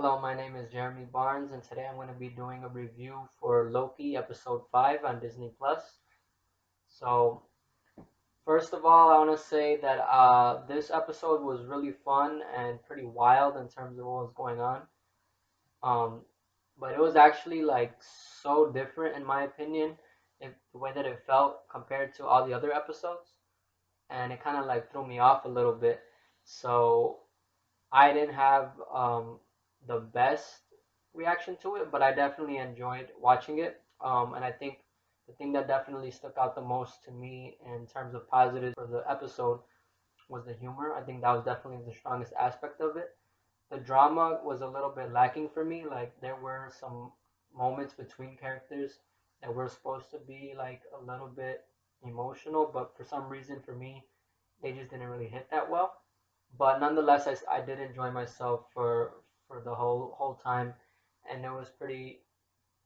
Hello, my name is Jeremy Barnes, and today I'm going to be doing a review for Loki episode 5 on Disney Plus. So, first of all, I want to say that this episode was really fun and pretty wild in terms of what was going on. Um, but it was actually like so different, in my opinion, the way that it felt compared to all the other episodes, and it kind of like threw me off a little bit. So, I didn't have the best reaction to it, but I definitely enjoyed watching it. And I think the thing that definitely stuck out the most to me in terms of positives for the episode was the humor. I think that was definitely the strongest aspect of it. The drama was a little bit lacking for me. Like there were some moments between characters that were supposed to be like a little bit emotional, but for some reason for me, they just didn't really hit that well. But nonetheless, I did enjoy myself for the whole time, and it was pretty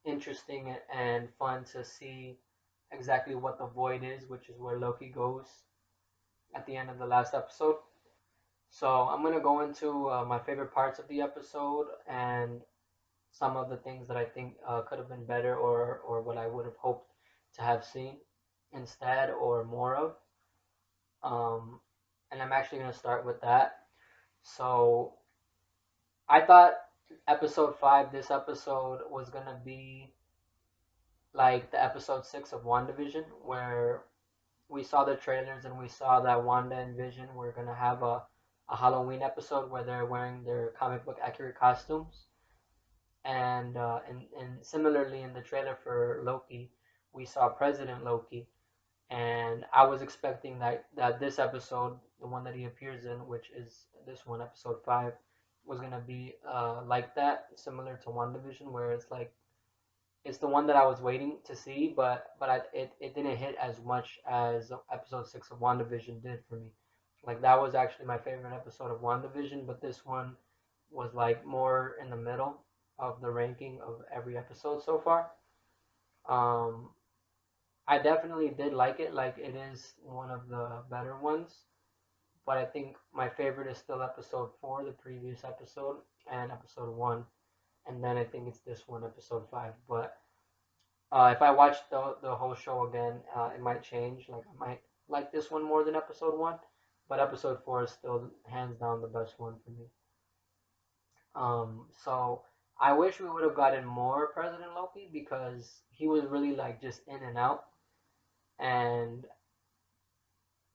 interesting and fun to see exactly what the void is, which is where Loki goes at the end of the last episode. So I'm gonna go into my favorite parts of the episode and some of the things that I think could have been better, or what I would have hoped to have seen instead or more of. Um, and I'm actually gonna start with that. So I thought episode 5, this episode, was gonna be like the episode 6 of WandaVision, where we saw the trailers and we saw that Wanda and Vision were gonna have a Halloween episode where they're wearing their comic book accurate costumes. And similarly in the trailer for Loki, we saw President Loki, and I was expecting that this episode, the one that he appears in, which is this one, episode 5, was gonna be like that, similar to WandaVision, where it's like it's the one that I was waiting to see, but it didn't hit as much as episode 6 of WandaVision did for me. Like that was actually my favorite episode of WandaVision, but this one was like more in the middle of the ranking of every episode so far. Um, I definitely did like it. Like it is one of the better ones, but I think my favorite is still episode 4, the previous episode, and episode 1, and then I think it's this one, episode 5. But if I watch the whole show again, it might change. Like I might like this one more than episode 1, but episode 4 is still hands down the best one for me. So I wish we would have gotten more President Loki because he was really like just in and out, and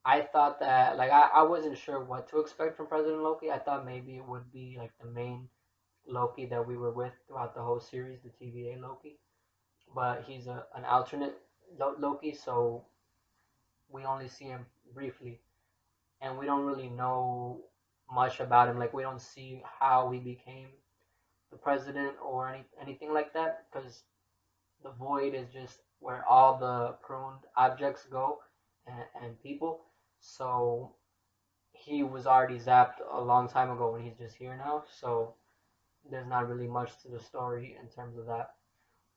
I thought that like I wasn't sure what to expect from President Loki. I thought maybe it would be like the main Loki that we were with throughout the whole series, the TVA Loki. But he's an alternate Loki, so we only see him briefly, and we don't really know much about him. Like we don't see how he became the president or anything like that, because the void is just where all the pruned objects go and people. So he was already zapped a long time ago, and he's just here now. So there's not really much to the story in terms of that.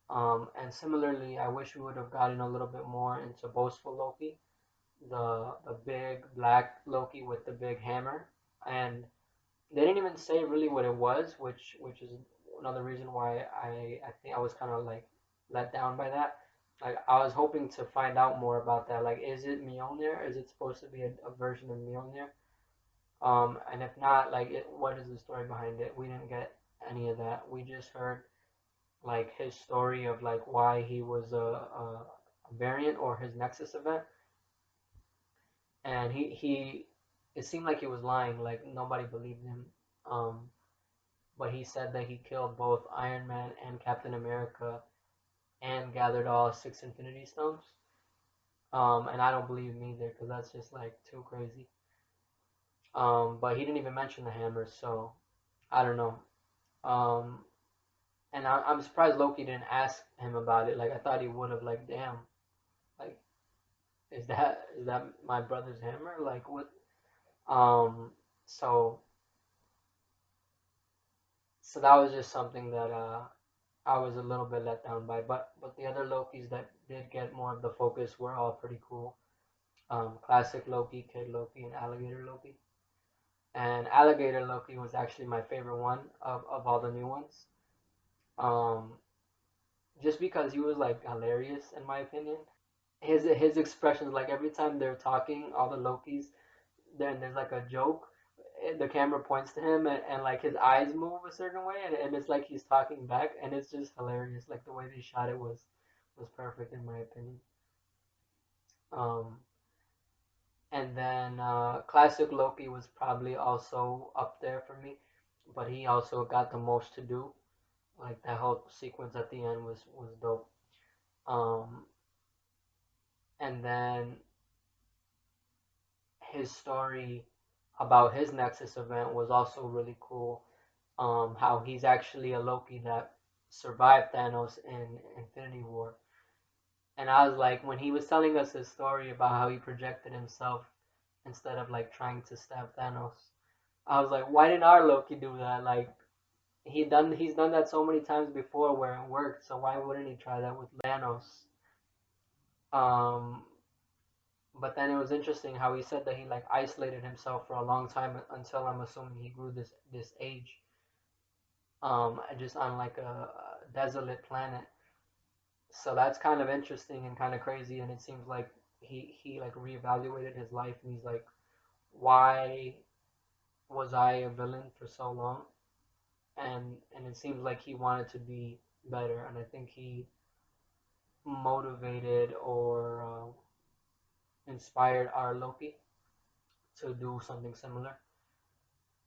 And similarly, I wish we would have gotten a little bit more into boastful Loki, the big black Loki with the big hammer, and they didn't even say really what it was, which is another reason why I think I was kind of like let down by that. Like I was hoping to find out more about that. Like, is it Mjolnir? Is it supposed to be a version of Mjolnir? And if not, like, what is the story behind it? We didn't get any of that. We just heard like his story of like why he was a variant or his Nexus event, and he it seemed like he was lying. Like nobody believed him. Um, but he said that he killed both Iron Man and Captain America and gathered all 6 Infinity Stones. And I don't believe him either because that's just like too crazy. But he didn't even mention the hammer, so I don't know. Um, and I'm surprised Loki didn't ask him about it. Like I thought he would have. Like, damn, like is that my brother's hammer? Like what? Um, so so that was just something that I was a little bit let down by. But the other Lokis that did get more of the focus were all pretty cool. Classic Loki, Kid Loki, and Alligator Loki. And Alligator Loki was actually my favorite one of all the new ones. Um, just because he was like hilarious in my opinion. His expressions, like every time they're talking, all the Lokis, then there's like a joke. The camera points to him and like his eyes move a certain way, and it's like he's talking back, and it's just hilarious. Like the way they shot it was perfect in my opinion. Um, and then classic Loki was probably also up there for me, but he also got the most to do. Like that whole sequence at the end was dope. Um, and then his story about his Nexus event was also really cool. How he's actually a Loki that survived Thanos in Infinity War. And I was like, when he was telling us his story about how he projected himself instead of like trying to stab Thanos, I was like, why didn't our Loki do that? Like he's done that so many times before where it worked, so why wouldn't he try that with Thanos? Um, but then it was interesting how he said that he like isolated himself for a long time until I'm assuming he grew this age, just on like a desolate planet. So that's kind of interesting and kind of crazy, and it seems like he like reevaluated his life, and he's like, why was I a villain for so long? And it seems like he wanted to be better, and I think he motivated or inspired our Loki to do something similar.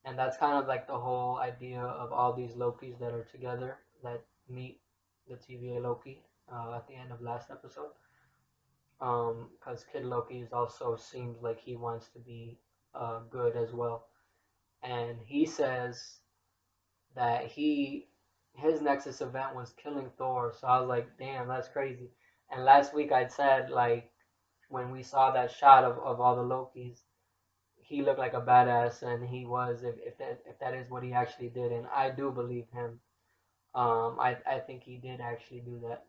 And that's kind of like the whole idea of all these Lokis that are together that meet the TVA Loki at the end of last episode. Because Kid Loki is also seems like he wants to be good as well, and he says that his Nexus event was killing Thor. So I was like, damn, that's crazy. And last week I said like when we saw that shot of all the Lokis, he looked like a badass, and he was if that is what he actually did, and I do believe him. I think he did actually do that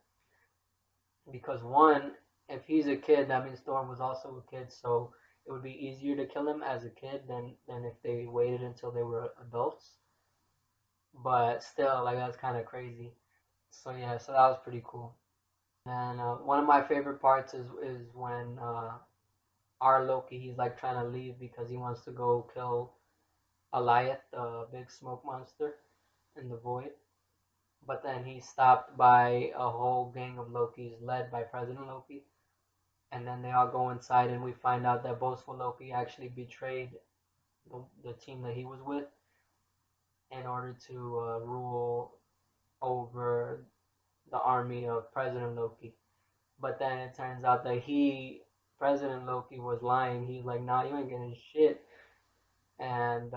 because one, if he's a kid, that means Storm was also a kid, so it would be easier to kill him as a kid than if they waited until they were adults. But still, like that's kind of crazy. So yeah, so that was pretty cool. And one of my favorite parts is when our Loki he's like trying to leave because he wants to go kill Alioth, the big smoke monster in the void. But then he's stopped by a whole gang of Lokis led by President Loki. And then they all go inside, and we find out that boastful Loki actually betrayed the team that he was with in order to rule over the army of President Loki. But then it turns out that President Loki, was lying. He's like, nah, you ain't getting shit. And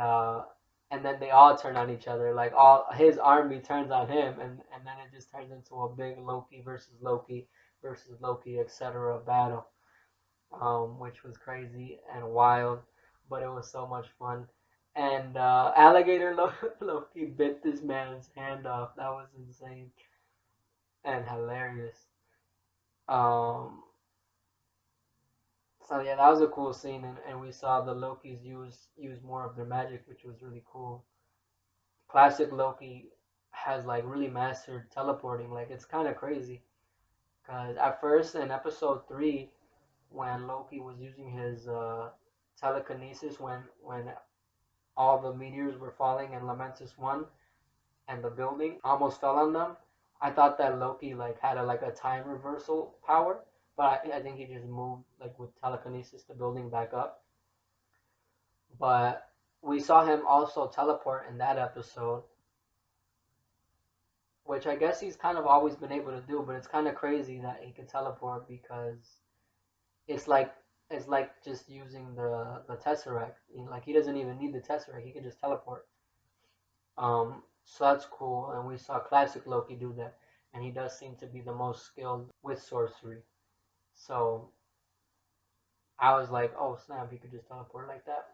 and then they all turn on each other. Like all his army turns on him, and then it just turns into a big Loki versus Loki, etc. battle, which was crazy and wild, but it was so much fun. And Alligator Loki bit this man's hand off. That was insane and hilarious. Um, so yeah, that was a cool scene, and we saw the Lokis use more of their magic, which was really cool. Classic Loki has like really mastered teleporting. Like it's kind of crazy because at first in episode 3, when Loki was using his telekinesis, when all the meteors were falling and Lamentus won, and the building almost fell on them, I thought that Loki like had a time reversal power, but I think he just moved like with telekinesis the building back up. But we saw him also teleport in that episode, which I guess he's kind of always been able to do, but it's kind of crazy that he can teleport because it's like it's like just using the Tesseract. You know, like he doesn't even need the Tesseract; he can just teleport. So that's cool, and we saw classic Loki do that, and he does seem to be the most skilled with sorcery. So I was like, oh snap, he could just teleport like that,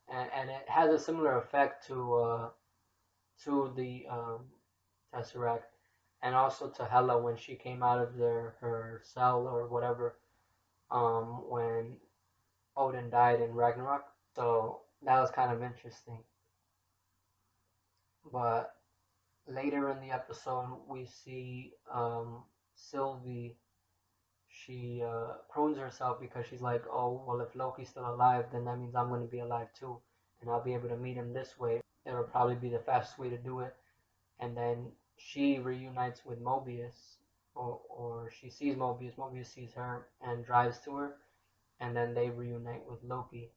and it has a similar effect to the Tesseract, and also to Hela when she came out of her cell or whatever, when Odin died in Ragnarok. So that was kind of interesting. But later in the episode, we see Sylvie. She prunes herself because she's like, oh, well, if Loki's still alive, then that means I'm going to be alive too. And I'll be able to meet him this way. It'll probably be the fastest way to do it. And then she reunites with Mobius, or she sees Mobius, Mobius sees her and drives to her, and then they reunite with Loki.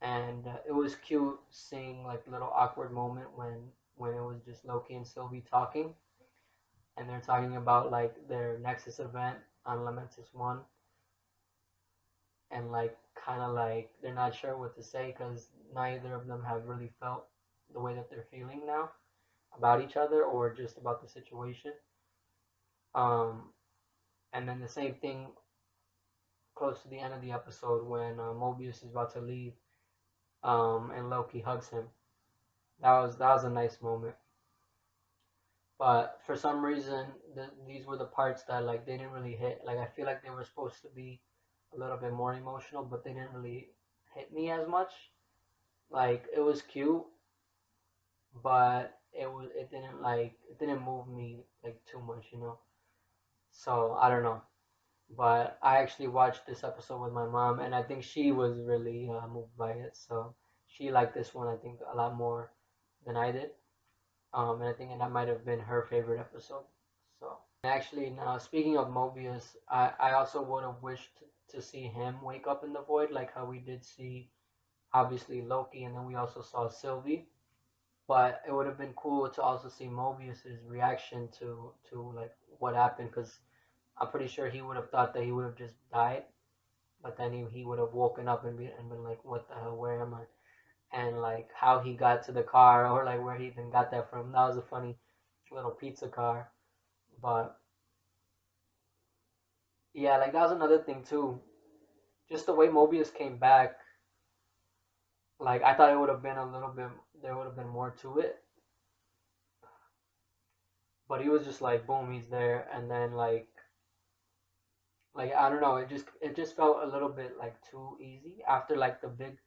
And it was cute seeing like a little awkward moment when it was just Loki and Sylvie talking, and they're talking about like their Nexus event on Lamentus One, and like kind of like they're not sure what to say because neither of them have really felt the way that they're feeling now about each other or just about the situation. Um, and then the same thing close to the end of the episode when Mobius is about to leave, and Loki hugs him. That was a nice moment. But for some reason, these were the parts that like they didn't really hit. Like I feel like they were supposed to be a little bit more emotional, but they didn't really hit me as much. Like it was cute, but it didn't move me like too much, you know. So I don't know. But I actually watched this episode with my mom, and I think she was really moved by it. So she liked this one, I think, a lot more than I did. And I think that might have been her favorite episode. So actually, now speaking of Mobius, I also would have wished to see him wake up in the void, like how we did see obviously Loki, and then we also saw Sylvie. But it would have been cool to also see Mobius's reaction to like what happened, because I'm pretty sure he would have thought that he would have just died, but then he would have woken up and been like, what the hell, where am I? And like how he got to the car, or like where he even got that from. That was a funny little pizza car. But yeah, like that was another thing too. Just the way Mobius came back, like I thought it would have been a little bit, there would have been more to it. But he was just like, boom, he's there, and then like I don't know, it just felt a little bit like too easy after like the big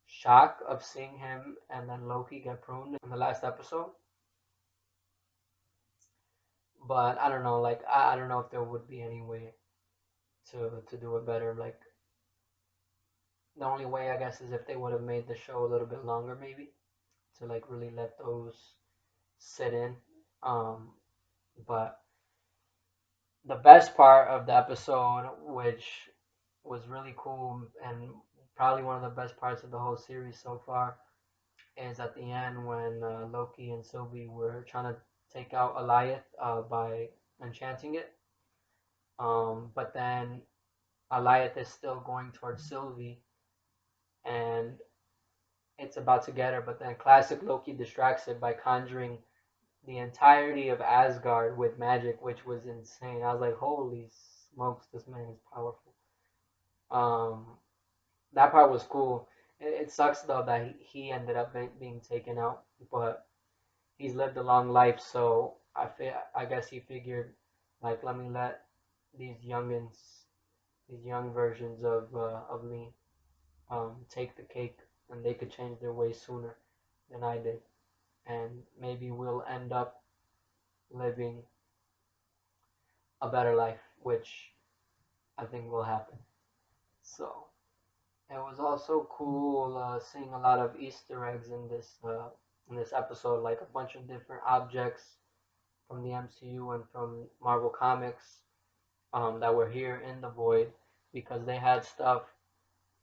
shock of seeing him and then Loki get pruned in the last episode. But I don't know, like I don't know if there would be any way to do it better. Like the only way I guess is if they would have made the show a little bit longer, maybe to like really let those sit in. Um, but the best part of the episode, which was really cool and probably one of the best parts of the whole series so far, is at the end when Loki and Sylvie were trying to take out Alioth by enchanting it. But then Alioth is still going towards Sylvie, and it's about to get her, but then classic Loki distracts it by conjuring the entirety of Asgard with magic, which was insane. I was like, holy smokes, this man is powerful. Um, that part was cool. It sucks though that he ended up being taken out, but he's lived a long life, so I guess he figured, like, let me let these youngins, these young versions of me, take the cake, and they could change their ways sooner than I did, and maybe we'll end up living a better life, which I think will happen. So it was also cool seeing a lot of Easter eggs in this episode, like a bunch of different objects from the MCU and from Marvel Comics that were here in the Void, because they had stuff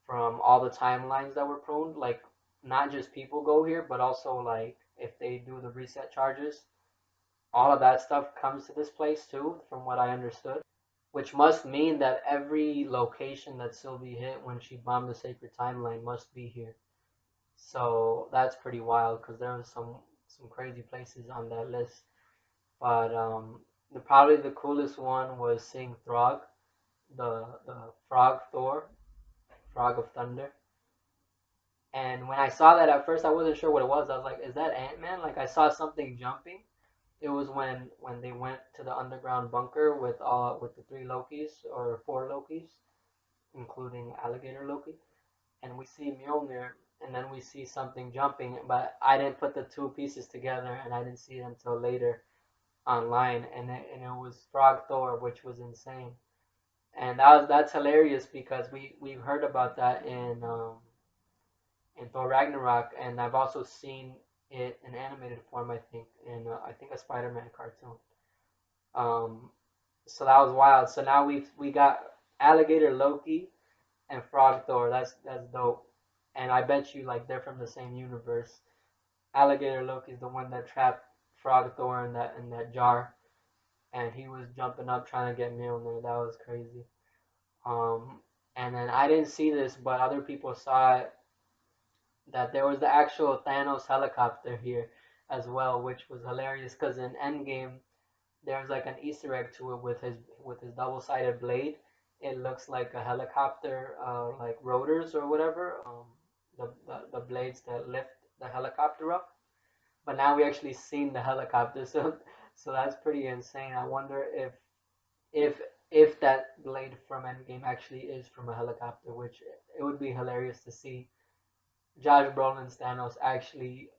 from all the timelines that were pruned. Like not just people go here, but also like if they do the reset charges, all of that stuff comes to this place too, from what I understood. Which must mean that every location that Sylvie hit when she bombed the Sacred Timeline must be here. So that's pretty wild because there was some crazy places on that list. But probably the coolest one was seeing Throg, the frog Thor, Frog of Thunder. And when I saw that at first, I wasn't sure what it was. I was like, "Is that Ant Man?" Like I saw something jumping. It was when they went to the underground bunker with the three Lokis or four Lokis, including Alligator Loki, and we see Mjolnir. and then we see something jumping, but I didn't put the two pieces together, and I didn't see it until later online, and it was Frog Thor, which was insane, and that's hilarious because we've heard about that in Thor Ragnarok, and I've also seen it in animated form. I think in I think a Spider-Man cartoon. Um, so that was wild. So now we got Alligator Loki and Frog Thor. That's dope. And I bet you like they're from the same universe. Alligator Loki is the one that trapped Frog Thor in that jar, and he was jumping up trying to get Mjolnir. That was crazy. Um, and then I didn't see this, but other people saw it. That there was the actual Thanos helicopter here as well, which was hilarious because in Endgame there's like an Easter egg to it with his double-sided blade. It looks like a helicopter, like rotors or whatever, the blades that lift the helicopter up. But now we actually seen the helicopter, so that's pretty insane. I wonder if if that blade from Endgame actually is from a helicopter, which it would be hilarious to see Josh Brolin's Thanos actually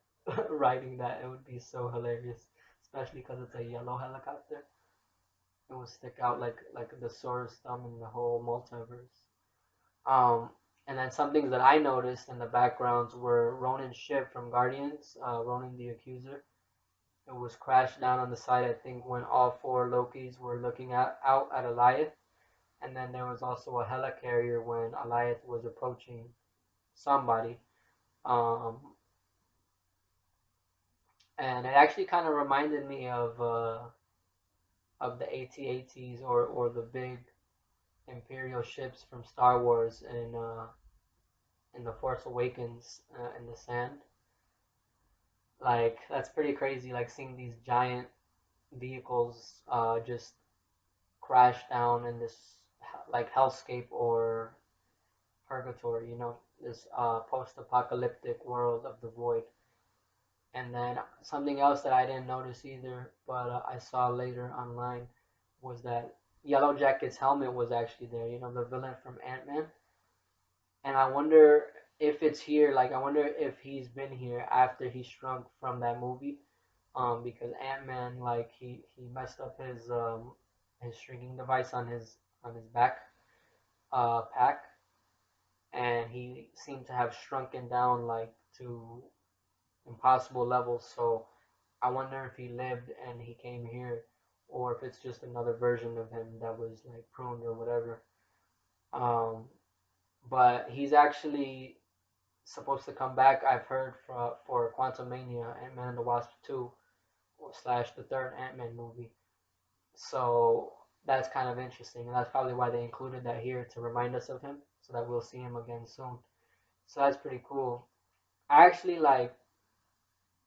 riding that. It would be so hilarious, especially because it's a yellow helicopter. It would stick out like the sorest thumb in the whole multiverse. Um, and then some things that I noticed in the backgrounds were Ronin's ship from Guardians, Ronin the Accuser. It was crashed down on the side, I think, when all four Lokis were looking out at Alioth. And then there was also a helicarrier when Alioth was approaching somebody. Um, and it actually kind of reminded me of the AT-ATs or the big Imperial ships from Star Wars in the Force Awakens in the sand. Like that's pretty crazy. Like seeing these giant vehicles just crash down in this like hellscape or purgatory. You know, this post-apocalyptic world of the void. And then something else that I didn't notice either, but I saw later online, was that Yellow Jacket's helmet was actually there. You know, the villain from Ant-Man. And I wonder if it's here. Like, I wonder if he's been here after he shrunk from that movie. Because Ant-Man, like, he messed up his shrinking device on his back pack, and he seemed to have shrunken down like to impossible levels. So I wonder if he lived and he came here, or if it's just another version of him that was like pruned or whatever. Um, but he's actually supposed to come back. I've heard for Quantumania, Ant-Man and the Wasp 2 slash the third Ant-Man movie. So that's kind of interesting, and that's probably why they included that here to remind us of him, so that we'll see him again soon. So that's pretty cool. I actually like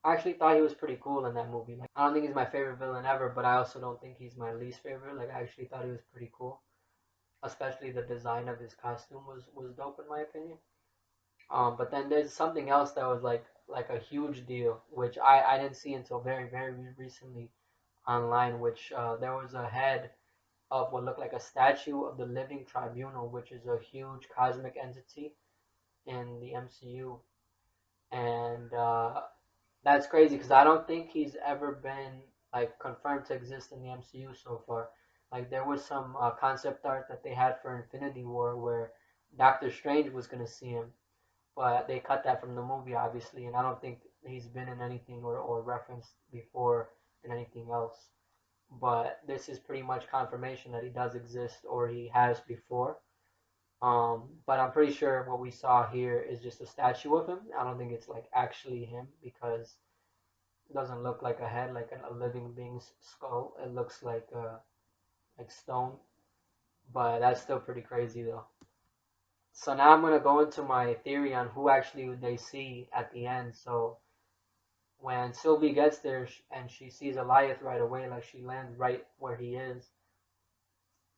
I actually thought he was pretty cool in that movie. Like, I don't think he's my favorite villain ever, but I also don't think he's my least favorite. Like, I actually thought he was pretty cool. Especially the design of his costume was dope in my opinion. But then there's something else that was like a huge deal, which I didn't see until very recently online. Which there was a head of what looked like a statue of the Living Tribunal, which is a huge cosmic entity in the MCU, and that's crazy because I don't think he's ever been like confirmed to exist in the MCU so far. Like there was some concept art that they had for Infinity War where Doctor Strange was gonna see him, but they cut that from the movie obviously, and I don't think he's been in anything or referenced before in anything else. But this is pretty much confirmation that he does exist or he has before. But I'm pretty sure what we saw here is just a statue of him. I don't think it's like actually him because it doesn't look like a head, like a living being's skull. It looks like stone. But that's still pretty crazy though. So now I'm gonna go into my theory on who actually they see at the end. So when Sylvie gets there and she sees Elias right away, like she lands right where he is,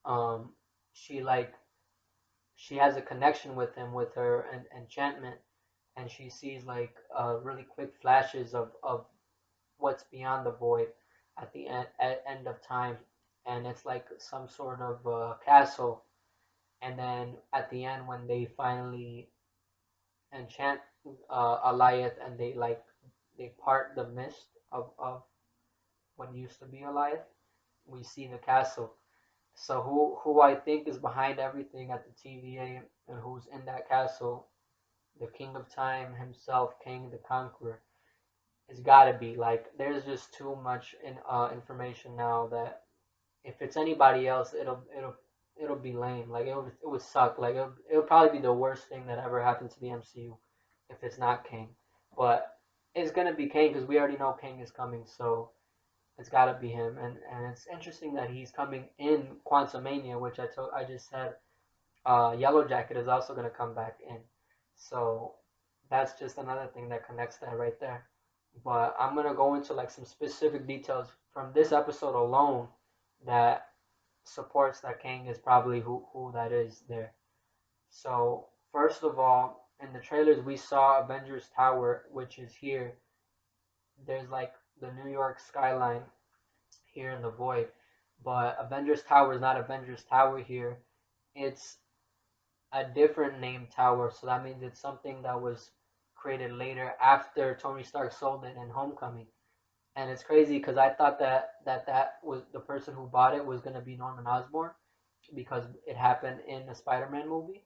um, she like she has a connection with him with her enchantment, and she sees like really quick flashes of what's beyond the void at the end of time, and it's like some sort of castle. And then at the end, when they finally enchant Alioth, and they part the mist of what used to be Alioth. We see the castle. So who I think is behind everything at the TVA and who's in that castle, the King of Time himself, King the Conqueror, it's gotta be like there's just too much information now that if it's anybody else, it'll be lame. Like it would suck. Like it'll probably be the worst thing that ever happened to the MCU if it's not Kang. But it's gonna be Kang because we already know Kang is coming, so it's gotta be him. And it's interesting that he's coming in Quantumania, which I just said. Yellow Jacket is also gonna come back in, so that's just another thing that connects that right there. But I'm gonna go into like some specific details from this episode alone that supports that Kang is probably who that is there. So first of all, in the trailers we saw Avengers Tower, which is here. There's like the New York skyline here in the void, but Avengers Tower is not Avengers Tower here. It's a different name tower, so that means it's something that was created later after Tony Stark sold it in Homecoming. And it's crazy because I thought that was the person who bought it was gonna be Norman Osborn because it happened in a Spider-Man movie,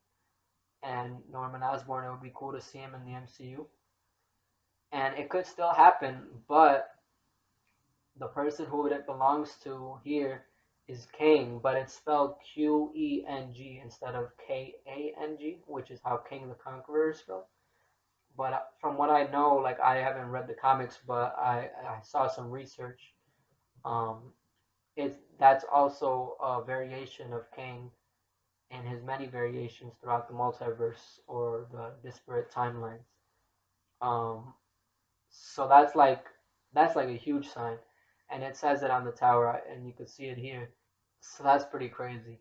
and Norman Osborn, it would be cool to see him in the MCU, and it could still happen, but the person who it belongs to here is Kang, but it's spelled Qeng instead of Kang, which is how King the Conqueror is spelled. But from what I know, like I haven't read the comics, but I saw some research. Um, that's also a variation of Kang and his many variations throughout the multiverse or the disparate timelines. Um, so that's like a huge sign, and it says it on the tower, and you could see it here. So that's pretty crazy.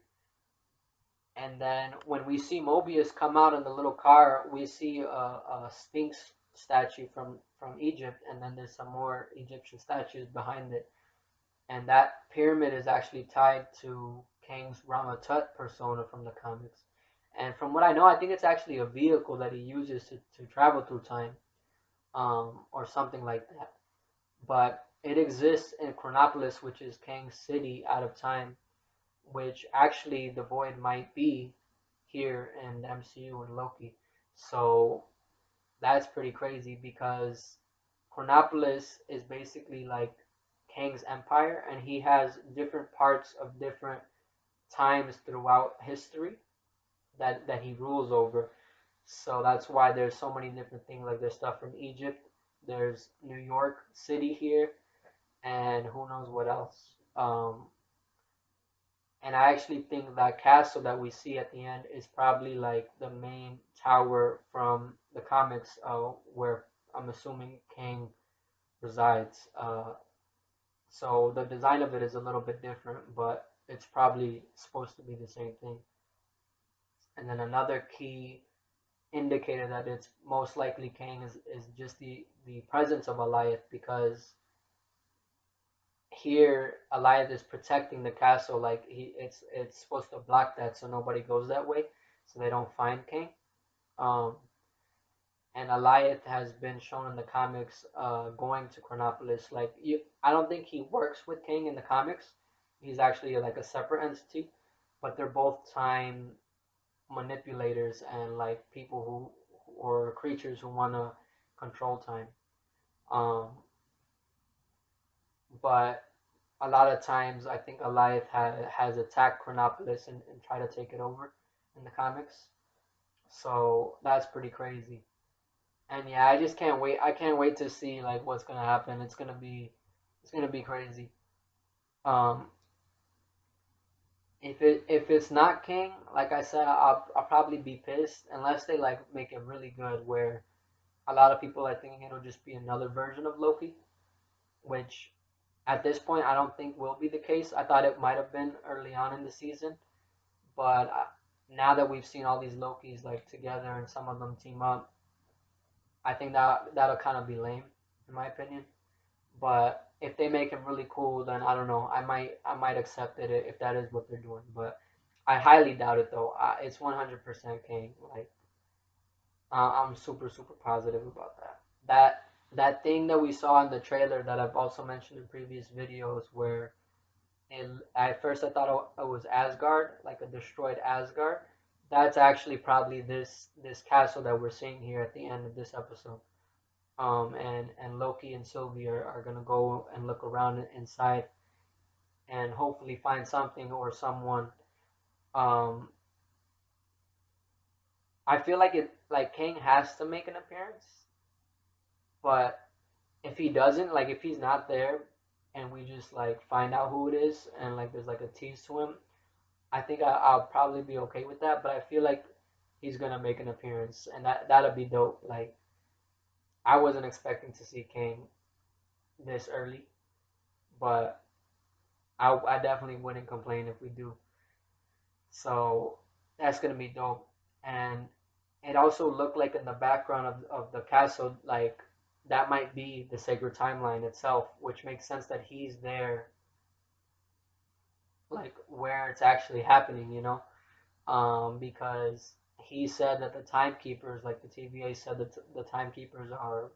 And then when we see Mobius come out in the little car, we see a Sphinx statue from Egypt, and then there's some more Egyptian statues behind it. And that pyramid is actually tied to Kang's Ramatut persona from the comics. And from what I know, I think it's actually a vehicle that he uses to travel through time, or something like that. But it exists in Chronopolis, which is Kang's city out of time, which actually the Void might be here in the MCU and Loki. So that's pretty crazy because Chronopolis is basically like Kang's empire, and he has different parts of different times throughout history that he rules over. So that's why there's so many different things. Like there's stuff from Egypt, there's New York City here, and who knows what else. And I actually think that castle that we see at the end is probably like the main tower from the comics, where I'm assuming Kang resides. So the design of it is a little bit different, but it's probably supposed to be the same thing. And then another key indicator that it's most likely Kang is just the presence of Alioth, because here Alioth is protecting the castle. Like it's supposed to block that so nobody goes that way, so they don't find Kang. Um, and Alioth has been shown in the comics going to Chronopolis. Like I don't think he works with Kang in the comics. He's actually like a separate entity, but they're both time manipulators and like people who or creatures who want to control time. Um, but a lot of times I think Alioth has attacked Chronopolis and tried to take it over in the comics. So that's pretty crazy. And yeah, I just can't wait. I can't wait to see like what's gonna happen. It's gonna be crazy. Um, if it's not King, like I said, I'll probably be pissed unless they like make it really good. Where a lot of people are thinking it'll just be another version of Loki, which at this point I don't think will be the case. I thought it might have been early on in the season, but now that we've seen all these Lokis like together and some of them team up, I think that'll kind of be lame, in my opinion. But if they make him really cool, then I don't know. I might accept it if that is what they're doing. But I highly doubt it though. It's 100% Kang. Like I'm super positive about that. That thing that we saw in the trailer that I've also mentioned in previous videos, where at first I thought it was Asgard, like a destroyed Asgard. That's actually probably this castle that we're seeing here at the end of this episode. And Loki and Sylvie are gonna go and look around inside and hopefully find something or someone. Um, I feel like Kang has to make an appearance, but if he doesn't, like if he's not there, and we just like find out who it is, and like there's like a tease to him, I think I'll probably be okay with that. But I feel like he's gonna make an appearance, and that'll be dope. Like I wasn't expecting to see Kang this early, but I definitely wouldn't complain if we do. So that's gonna be dope. And it also looked like in the background of the castle, like that might be the sacred timeline itself, which makes sense that he's there, like where it's actually happening, because he said that the timekeepers, like the TVA said that the timekeepers are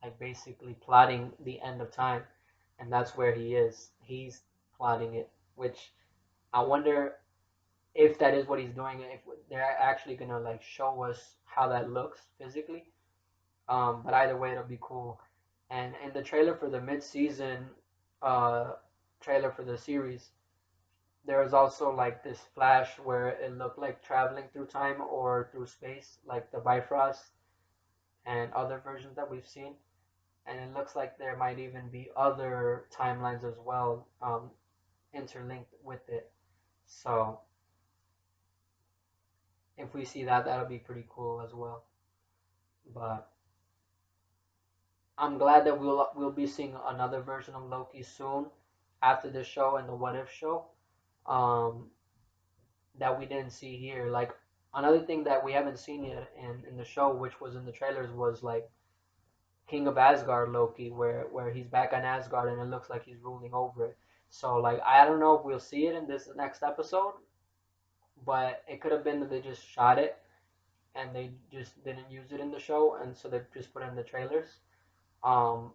like basically plotting the end of time, and that's where he is. He's plotting it, which I wonder if that is what he's doing, if they're actually gonna like show us how that looks physically. But either way, it'll be cool. And in the trailer for the mid-season uh, trailer for the series, there was also like this flash where it looked like traveling through time or through space, like the Bifrost and other versions that we've seen. And it looks like there might even be other timelines as well, interlinked with it. So if we see that, that'll be pretty cool as well. But I'm glad that we'll be seeing another version of Loki soon after this show and the What If show, um, that we didn't see here. Like another thing that we haven't seen yet in the show, which was in the trailers, was like King of Asgard Loki, where he's back on Asgard and it looks like he's ruling over it. So like I don't know if we'll see it in this next episode, but it could have been that they just shot it and they just didn't use it in the show, and so they just put it in the trailers. Um,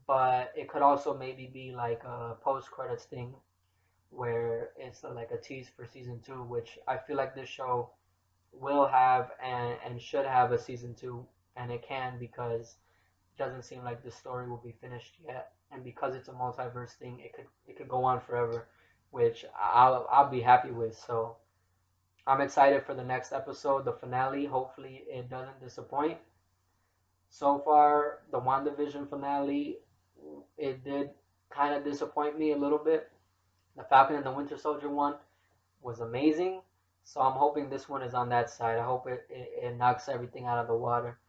but it could also maybe be like a post credits thing where it's like a tease for season two, which I feel like this show will have and should have a season two, and it can because it doesn't seem like the story will be finished yet, and because it's a multiverse thing, it could go on forever, which I'll be happy with. So I'm excited for the next episode, the finale. Hopefully, it doesn't disappoint. So far, the WandaVision finale, it did kind of disappoint me a little bit. The Falcon and the Winter Soldier one was amazing. So I'm hoping this one is on that side. I hope it knocks everything out of the water.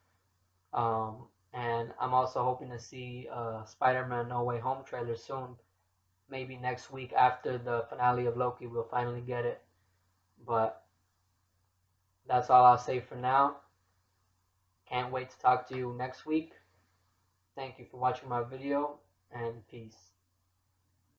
And I'm also hoping to see Spider-Man No Way Home trailer soon. Maybe next week after the finale of Loki, we'll finally get it. But that's all I'll say for now. Can't wait to talk to you next week. Thank you for watching my video, and peace.